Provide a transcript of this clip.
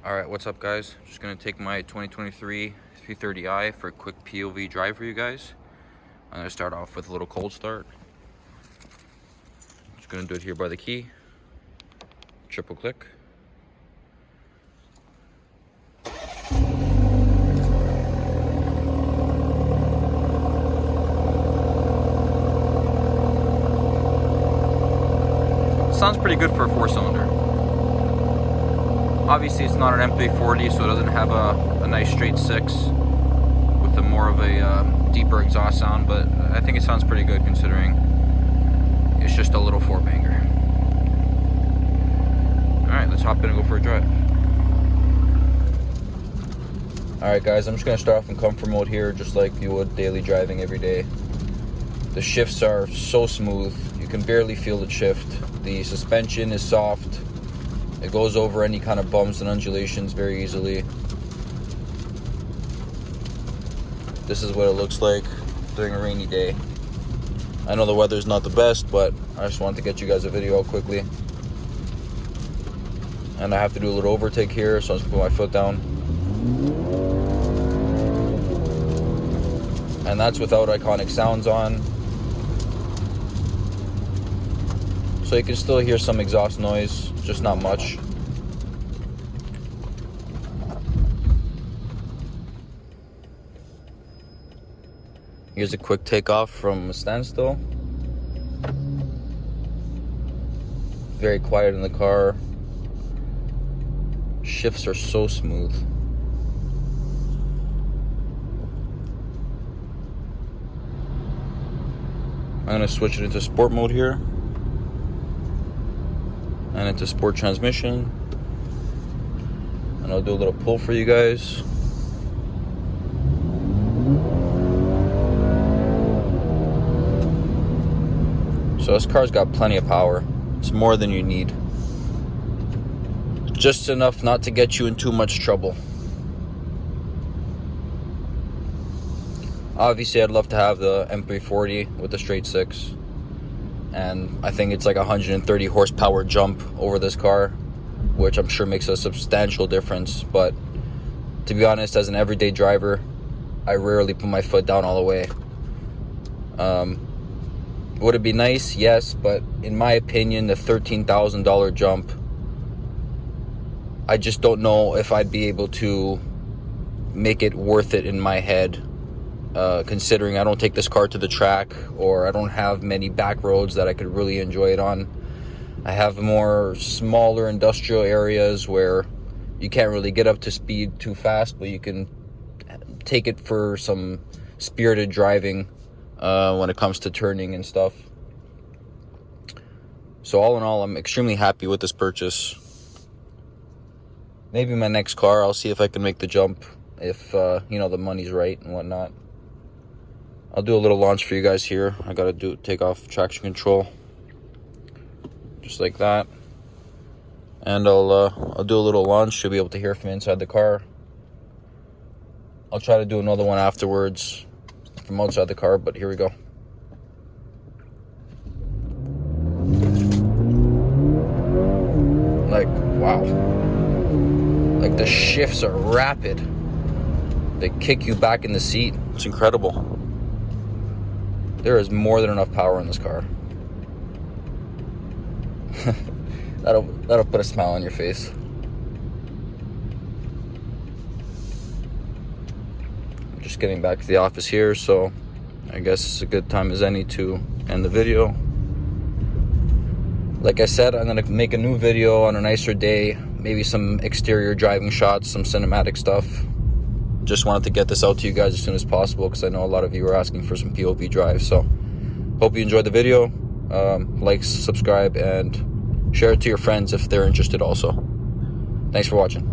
Alright, what's up guys? Just gonna take my 2023 330i for a quick POV drive for you guys. I'm gonna start off with a little cold start. Just gonna do it here by the key. Triple click. Sounds pretty good for a 4-cylinder. Obviously it's not an M340, so it doesn't have a nice straight 6 with a more of a deeper exhaust sound, but I think it sounds pretty good considering it's just a little 4-banger. Alright, let's hop in and go for a drive. Alright guys, I'm just going to start off in comfort mode here, just like you would daily driving every day. The shifts are so smooth, you can barely feel it shift. The suspension is soft. It goes over any kind of bumps and undulations very easily. This is what it looks like during a rainy day. I know the weather's not the best, but I just wanted to get you guys a video out quickly. And I have to do a little overtake here, so I'm just gonna put my foot down. And that's without iconic sounds on. So you can still hear some exhaust noise, just not much. Here's a quick takeoff from a standstill. Very quiet in the car. Shifts are so smooth. I'm gonna switch it into sport mode here. And into sport transmission, and I'll do a little pull for you guys. So this car's got plenty of power. It's more than you need, just enough not to get you in too much trouble. Obviously I'd love to have the M340 with the straight 6. And I think it's like 130 horsepower jump over this car, which I'm sure makes a substantial difference. But to be honest, as an everyday driver, I rarely put my foot down all the way. Would it be nice? Yes, but in my opinion, the $13,000 jump, I just don't know if I'd be able to make it worth it in my head. Considering I don't take this car to the track, or I don't have many back roads that I could really enjoy it on. I have more smaller industrial areas where you can't really get up to speed too fast, but you can take it for some spirited driving when it comes to turning and stuff. So all in all, I'm extremely happy with this purchase. Maybe my next car, I'll see if I can make the jump if the money's right and whatnot. I'll do a little launch for you guys here. I gotta take off traction control, just like that, and I'll do a little launch. You'll be able to hear from inside the car. I'll try to do another one afterwards from outside the car, but here we go. Like, wow, like the shifts are rapid. They kick you back in the seat. It's incredible. There is more than enough power in this car. that'll put a smile on your face. I'm just getting back to the office here, so I guess it's a good time as any to end the video. Like I said, I'm gonna make a new video on a nicer day, maybe some exterior driving shots, some cinematic stuff. Just wanted to get this out to you guys as soon as possible because I know a lot of you are asking for some POV drives. So hope you enjoyed the video. Like, subscribe, and share it to your friends if they're interested also. Thanks for watching.